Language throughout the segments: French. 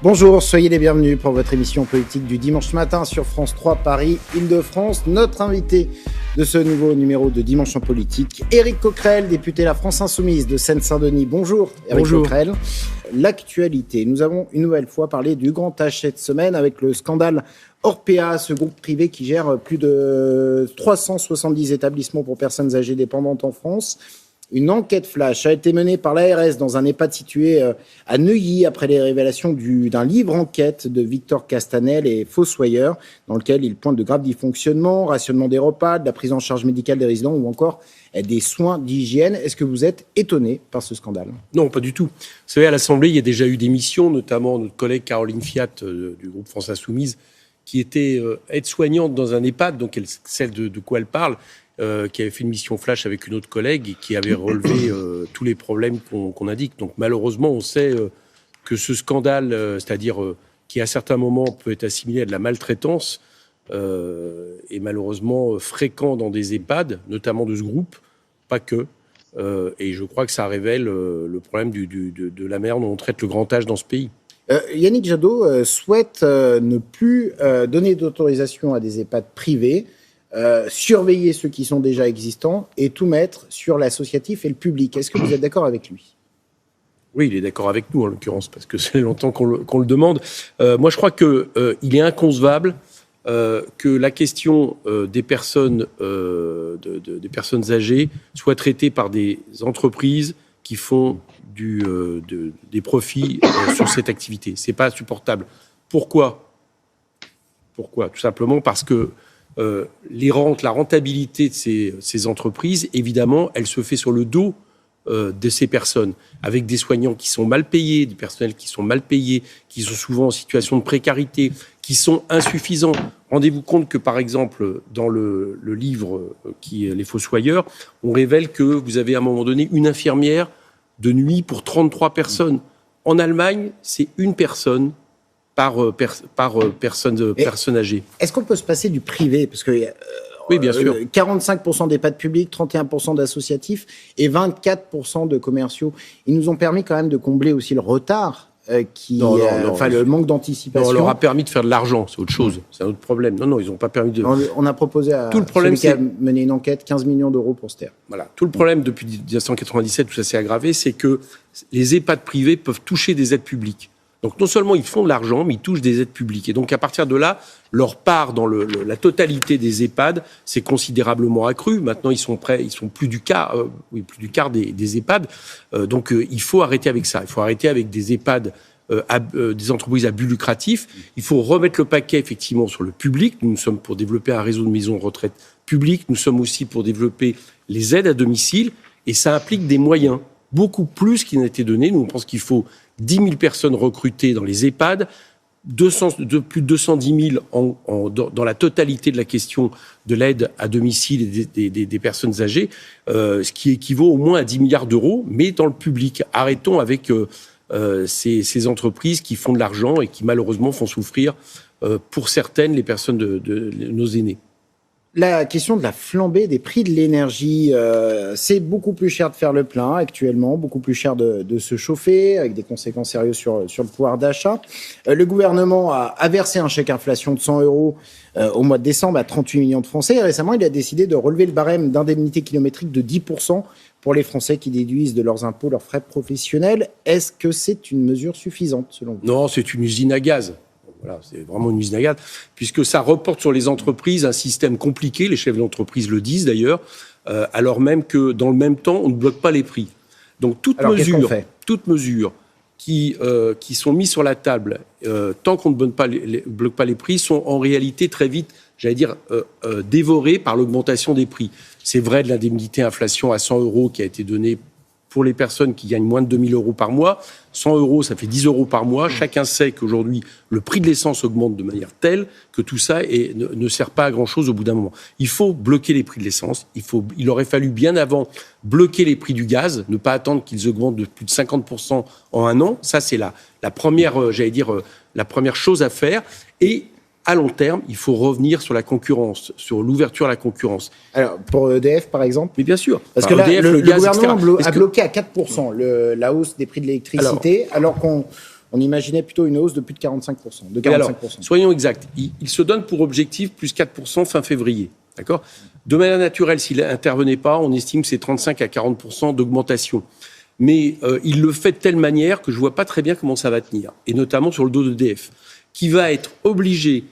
Bonjour, soyez les bienvenus pour votre émission politique du dimanche matin sur France 3 Paris, Île-de-France. Notre invité de ce nouveau numéro de Dimanche en politique, Éric Coquerel, député La France Insoumise de Seine-Saint-Denis. Bonjour, Éric Coquerel. L'actualité, nous avons une nouvelle fois parlé du grand H cette semaine avec le scandale Orpea, ce groupe privé qui gère plus de 370 établissements pour personnes âgées dépendantes en France. Une enquête flash a été menée par l'ARS dans un EHPAD situé à Neuilly après les révélations d'un livre enquête de Victor Castanel et Fossoyeur, dans lequel il pointe de graves dysfonctionnements, rationnement des repas, de la prise en charge médicale des résidents ou encore des soins d'hygiène. Est-ce que vous êtes étonné par ce scandale ? Non, pas du tout. Vous savez, à l'Assemblée, il y a déjà eu des missions, notamment notre collègue Caroline Fiat du groupe France Insoumise, qui était aide-soignante dans un EHPAD, donc elle sait de quoi elle parle, qui avait fait une mission flash avec une autre collègue et qui avait relevé tous les problèmes qu'on indique. Donc malheureusement, on sait que ce scandale, c'est-à-dire qui à certains moments peut être assimilé à de la maltraitance, est malheureusement fréquent dans des EHPAD, notamment de ce groupe, pas que. Et je crois que ça révèle le problème de la manière dont on traite le grand âge dans ce pays. Yannick Jadot souhaite ne plus donner d'autorisation à des EHPAD privés, surveiller ceux qui sont déjà existants et tout mettre sur l'associatif et le public. Est-ce que vous êtes d'accord avec lui ? Oui, il est d'accord avec nous en l'occurrence, parce que c'est longtemps qu'on le demande. Moi, je crois qu'il est inconcevable que la question des personnes âgées soit traitée par des entreprises qui font des profits sur cette activité. C'est pas supportable. Pourquoi ? Tout simplement parce que les rentes, la rentabilité de ces entreprises, évidemment, elle se fait sur le dos de ces personnes, avec des soignants qui sont mal payés, du personnel qui sont mal payés, qui sont souvent en situation de précarité, qui sont insuffisants. Rendez-vous compte que, par exemple, dans le livre qui est Les Fossoyeurs, on révèle que vous avez à un moment donné une infirmière de nuit pour 33 personnes. En Allemagne, c'est une personne par personne âgée. Est-ce qu'on peut se passer du privé ? Parce que oui, bien sûr. 45% d'EHPAD publics, 31% d'associatifs et 24% de commerciaux. Ils nous ont permis quand même de combler aussi le retard le manque d'anticipation. Non, on leur a permis de faire de l'argent, c'est autre chose, c'est un autre problème. Non, ils n'ont pas permis de... On a proposé à tout le problème, celui qui a mené une enquête 15 millions d'euros pour se taire. Voilà. Tout le problème depuis 1997, tout ça s'est aggravé, c'est que les EHPAD privés peuvent toucher des aides publiques. Donc non seulement ils font de l'argent, mais ils touchent des aides publiques. Et donc à partir de là, leur part dans la totalité des EHPAD s'est considérablement accrue. Maintenant, ils sont plus du quart des EHPAD. Donc il faut arrêter avec ça. Il faut arrêter avec des EHPAD, des entreprises à but lucratif. Il faut remettre le paquet effectivement sur le public. Nous sommes pour développer un réseau de maisons de retraite publiques. Nous sommes aussi pour développer les aides à domicile. Et ça implique des moyens, beaucoup plus qu'il n'a été donné. Nous, on pense qu'il faut 10 000 personnes recrutées dans les EHPAD, plus de 210 000 dans la totalité de la question de l'aide à domicile et des personnes âgées, ce qui équivaut au moins à 10 milliards d'euros, mais dans le public. Arrêtons avec ces entreprises qui font de l'argent et qui malheureusement font souffrir, pour certaines, les personnes de nos aînés. La question de la flambée des prix de l'énergie, c'est beaucoup plus cher de faire le plein actuellement, beaucoup plus cher de se chauffer, avec des conséquences sérieuses sur le pouvoir d'achat. Le gouvernement a versé un chèque inflation de 100 euros au mois de décembre à 38 millions de Français. Et récemment, il a décidé de relever le barème d'indemnité kilométrique de 10% pour les Français qui déduisent de leurs impôts leurs frais professionnels. Est-ce que c'est une mesure suffisante selon vous ? Non, c'est une usine à gaz. Voilà, c'est vraiment une usine à gaz, puisque ça reporte sur les entreprises un système compliqué, les chefs d'entreprise le disent d'ailleurs, alors même que dans le même temps, on ne bloque pas les prix. Donc toute mesure qui sont mises sur la table, tant qu'on ne bloque pas les prix, sont en réalité très vite, dévorées par l'augmentation des prix. C'est vrai de l'indemnité inflation à 100 euros qui a été donnée pour les personnes qui gagnent moins de 2 000 euros par mois. 100 euros, ça fait 10 euros par mois. Chacun sait qu'aujourd'hui, le prix de l'essence augmente de manière telle que tout ça ne sert pas à grand-chose au bout d'un moment. Il faut bloquer les prix de l'essence. Il aurait fallu bien avant bloquer les prix du gaz, ne pas attendre qu'ils augmentent de plus de 50% en un an. Ça, c'est la première chose à faire. Et à long terme, il faut revenir sur la concurrence, sur l'ouverture à la concurrence. Alors, pour EDF, par exemple ? Mais bien sûr. Parce que là, EDF, le gouvernement a bloqué à 4% la hausse des prix de l'électricité, alors qu'on On imaginait plutôt une hausse de plus de 45%. De 45%. Alors, soyons exacts. Il se donne pour objectif plus 4% fin février. D'accord ? De manière naturelle, s'il n'intervenait pas, on estime que c'est 35 à 40% d'augmentation. Mais il le fait de telle manière que je ne vois pas très bien comment ça va tenir. Et notamment sur le dos d'EDF, qui va être obligé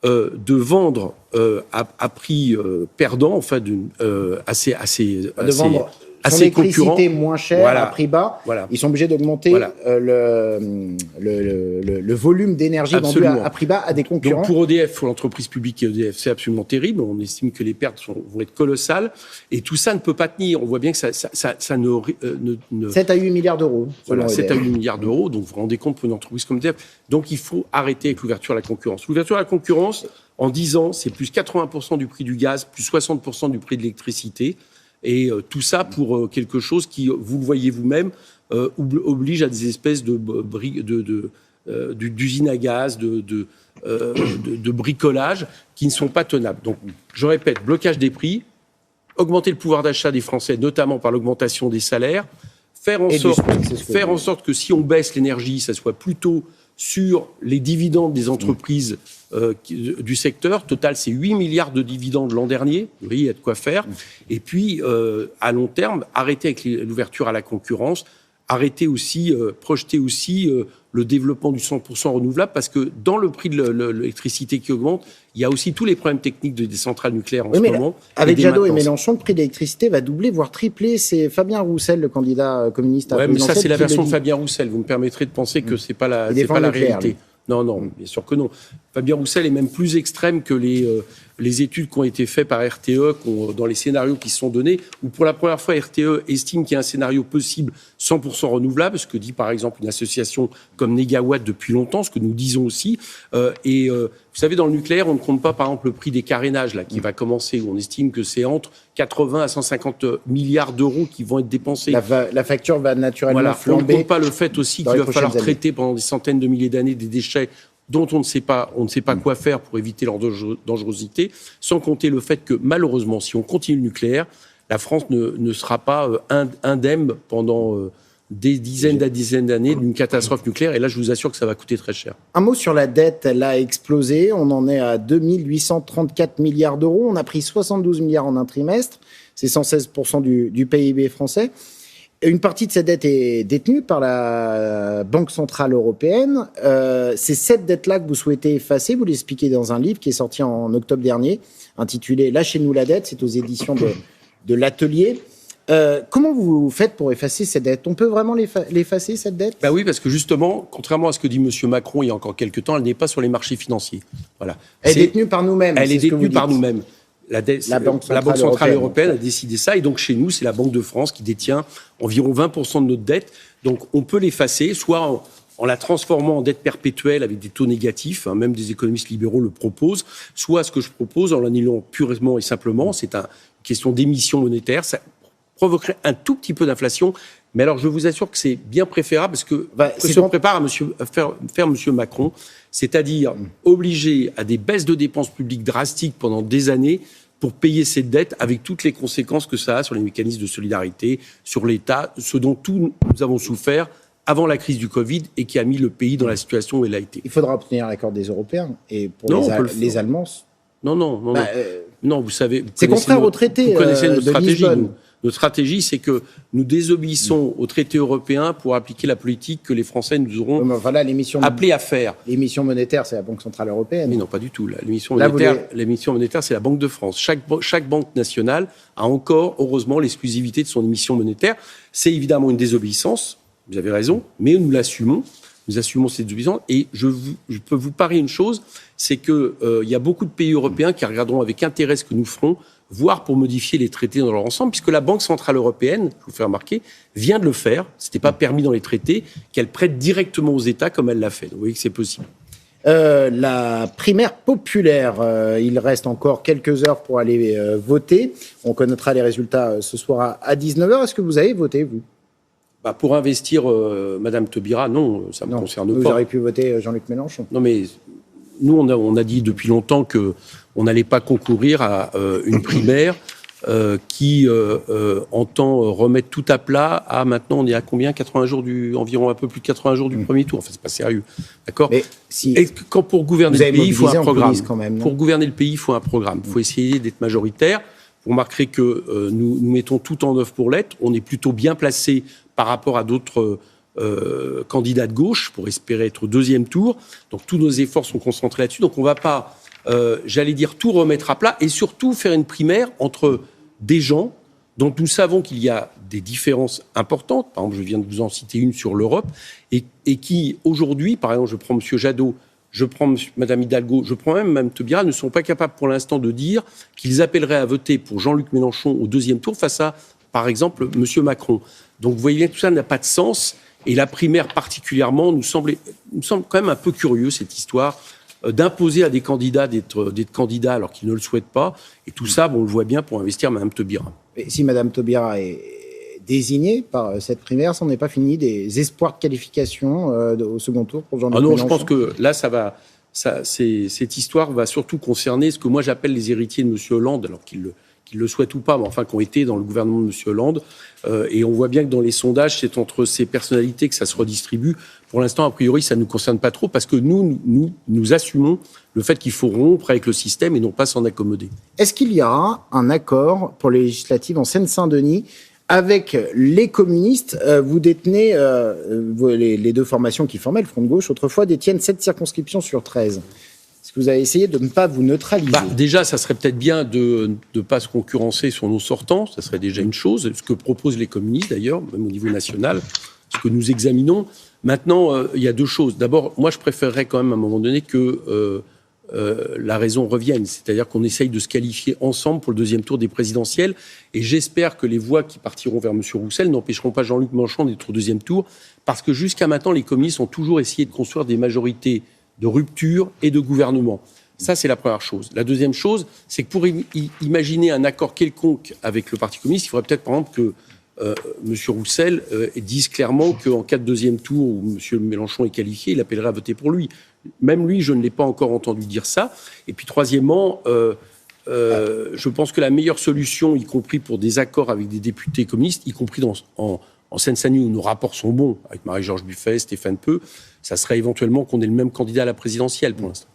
de vendre à prix perdant, enfin assez concurrent. L'électricité moins chère, voilà. à prix bas. Voilà. Ils sont obligés d'augmenter le volume d'énergie vendu à prix bas à des concurrents. Donc pour EDF, pour l'entreprise publique EDF, c'est absolument terrible. On estime que les pertes vont être colossales. Et tout ça ne peut pas tenir. On voit bien que ça ne 7 à 8 milliards d'euros. Voilà, 7 à 8 milliards d'euros. Donc vous vous rendez compte pour une entreprise comme EDF. Donc il faut arrêter avec l'ouverture à la concurrence. L'ouverture à la concurrence, en 10 ans, c'est plus 80% du prix du gaz, plus 60% du prix de l'électricité. Et tout ça pour quelque chose qui, vous le voyez vous-même, oblige à des espèces d'usines à gaz, de bricolage qui ne sont pas tenables. Donc, je répète, blocage des prix, augmenter le pouvoir d'achat des Français, notamment par l'augmentation des salaires, faire en sorte que si on baisse l'énergie, ça soit plutôt sur les dividendes des entreprises du secteur. Total, c'est 8 milliards de dividendes l'an dernier. Vous voyez, il y a de quoi faire. Et puis, à long terme, arrêter avec l'ouverture à la concurrence, arrêter aussi, projeter aussi le développement du 100% renouvelable, parce que dans le prix de l'électricité qui augmente, il y a aussi tous les problèmes techniques des centrales nucléaires en ce moment. Avec Jadot et Mélenchon, le prix de l'électricité va doubler, voire tripler. C'est Fabien Roussel, le candidat communiste à la présidentielle. Mais ça, c'est la version de Fabien Roussel. Vous me permettrez de penser que c'est pas la réalité. Non, bien sûr que non. Fabien Roussel est même plus extrême que les études qui ont été faites par RTE dans les scénarios qui se sont donnés, où pour la première fois, RTE estime qu'il y a un scénario possible 100% renouvelable, ce que dit par exemple une association comme Négawatt depuis longtemps, ce que nous disons aussi. Vous savez, dans le nucléaire, on ne compte pas par exemple le prix des carénages là, qui va commencer, où on estime que c'est entre 80 à 150 milliards d'euros qui vont être dépensés. La facture va naturellement flamber. On ne compte pas le fait aussi qu'il va falloir traiter pendant des centaines de milliers d'années des déchets dont on ne sait pas quoi faire pour éviter leur dangerosité, sans compter le fait que malheureusement, si on continue le nucléaire, la France ne sera pas indemne pendant des dizaines d'années d'une catastrophe nucléaire. Et là, je vous assure que ça va coûter très cher. Un mot sur la dette, elle a explosé. On en est à 2 834 milliards d'euros. On a pris 72 milliards en un trimestre. C'est 116% du PIB français. Une partie de cette dette est détenue par la Banque Centrale Européenne. C'est cette dette-là que vous souhaitez effacer. Vous l'expliquez dans un livre qui est sorti en octobre dernier, intitulé « Lâchez-nous la dette ». C'est aux éditions de l'Atelier. Comment vous faites pour effacer cette dette ? On peut vraiment l'effacer, cette dette ? Oui, parce que justement, contrairement à ce que dit M. Macron il y a encore quelques temps, elle n'est pas sur les marchés financiers. Voilà. Elle est détenue par nous-mêmes. Elle est détenue par nous-mêmes. La Banque Centrale Européenne a décidé ça. Et donc, chez nous, c'est la Banque de France qui détient environ 20% de notre dette. Donc, on peut l'effacer, soit en la transformant en dette perpétuelle avec des taux négatifs, même des économistes libéraux le proposent, soit ce que je propose en l'annulant purement et simplement, c'est une question d'émission monétaire. Ça provoquerait un tout petit peu d'inflation. Mais alors, je vous assure que c'est bien préférable parce que se prépare à faire M. Macron, c'est-à-dire obliger à des baisses de dépenses publiques drastiques pendant des années pour payer cette dette avec toutes les conséquences que ça a sur les mécanismes de solidarité, sur l'État, ce dont tous nous avons souffert avant la crise du Covid et qui a mis le pays dans la situation où elle a été. Il faudra obtenir l'accord des Européens et pour les Allemands. Non, vous savez. C'est contraire au traité. Vous connaissez notre stratégie. Lisbonne. Notre stratégie, c'est que nous désobéissons au traité européen pour appliquer la politique que les Français nous auront appelés à faire. L'émission monétaire, c'est la Banque Centrale Européenne. Mais non, pas du tout. L'émission monétaire, c'est la Banque de France. Chaque banque nationale a encore, heureusement, l'exclusivité de son émission monétaire. C'est évidemment une désobéissance, vous avez raison, mais nous l'assumons. Nous assumons cette désobéissance. Et je peux vous parier une chose, c'est qu'il y a beaucoup de pays européens qui regarderont avec intérêt ce que nous ferons, voire pour modifier les traités dans leur ensemble, puisque la Banque Centrale Européenne, je vous fais remarquer, vient de le faire. Ce n'était pas permis dans les traités, qu'elle prête directement aux États comme elle l'a fait. Donc, vous voyez que c'est possible. La primaire populaire, il reste encore quelques heures pour aller voter. On connaîtra les résultats ce soir à 19h. Est-ce que vous avez voté, vous ? Pour investir Madame Taubira, non, ça ne me concerne pas. Vous auriez pu voter Jean-Luc Mélenchon. Non, mais nous, on a dit depuis longtemps qu'on n'allait pas concourir à une primaire qui entend remettre tout à plat à maintenant, on est à combien 80 jours environ un peu plus de 80 jours du premier tour. Enfin, c'est pas sérieux. D'accord. Et quand pour gouverner le pays, il faut un programme. Pour gouverner le pays, il faut un programme. Il faut essayer d'être majoritaire. Vous remarquerez que nous mettons tout en œuvre pour l'être. On est plutôt bien placé par rapport à d'autres candidats de gauche pour espérer être au deuxième tour. Donc tous nos efforts sont concentrés là-dessus. Donc on ne va pas, j'allais dire, tout remettre à plat et surtout faire une primaire entre des gens dont nous savons qu'il y a des différences importantes. Par exemple, je viens de vous en citer une sur l'Europe et qui, aujourd'hui, par exemple, je prends M. Jadot, je prends Mme Hidalgo, je prends même Mme Taubira, ne sont pas capables pour l'instant de dire qu'ils appelleraient à voter pour Jean-Luc Mélenchon au deuxième tour face à, par exemple, M. Macron. Donc vous voyez bien que tout ça n'a pas de sens. Et la primaire particulièrement nous semble quand même un peu curieux, cette histoire d'imposer à des candidats d'être candidats alors qu'ils ne le souhaitent pas. Et tout ça, on le voit bien pour investir Mme Taubira. Et si Mme Taubira est désignée par cette primaire, ça n'est pas fini des espoirs de qualification au second tour pour Jean-Luc Mélenchon. Non, je pense que là, cette histoire va surtout concerner ce que moi j'appelle les héritiers de M. Hollande, alors qu'ils le souhaitent ou pas, mais enfin qui ont été dans le gouvernement de M. Hollande. Et on voit bien que dans les sondages, c'est entre ces personnalités que ça se redistribue. Pour l'instant, a priori, ça ne nous concerne pas trop parce que nous assumons le fait qu'il faut rompre avec le système et non pas s'en accommoder. Est-ce qu'il y aura un accord pour les législatives en Seine-Saint-Denis avec les communistes? Vous détenez, les deux formations qui formaient le Front de gauche, autrefois détiennent 7 circonscriptions sur 13. Est-ce que vous avez essayé de ne pas vous neutraliser? Déjà, ça serait peut-être bien de ne pas se concurrencer sur nos sortants. Ça serait déjà une chose. Ce que proposent les communistes, d'ailleurs, même au niveau national, ce que nous examinons. Maintenant, il y a deux choses. D'abord, moi, je préférerais quand même, à un moment donné, que la raison revienne. C'est-à-dire qu'on essaye de se qualifier ensemble pour le deuxième tour des présidentielles. Et j'espère que les voix qui partiront vers M. Roussel n'empêcheront pas Jean-Luc Mélenchon d'être au deuxième tour. Parce que jusqu'à maintenant, les communistes ont toujours essayé de construire des majorités de rupture et de gouvernement. Ça, c'est la première chose. La deuxième chose, c'est que pour imaginer un accord quelconque avec le Parti communiste, il faudrait peut-être, par exemple, que M. Roussel dise clairement qu'en cas de deuxième tour où M. Mélenchon est qualifié, il appellerait à voter pour lui. Même lui, je ne l'ai pas encore entendu dire ça. Et puis, troisièmement, je pense que la meilleure solution, y compris pour des accords avec des députés communistes, y compris en Seine-Saint-Denis, où nos rapports sont bons, avec Marie-Georges Buffet, Stéphane Peu, ça serait éventuellement qu'on ait le même candidat à la présidentielle pour l'instant.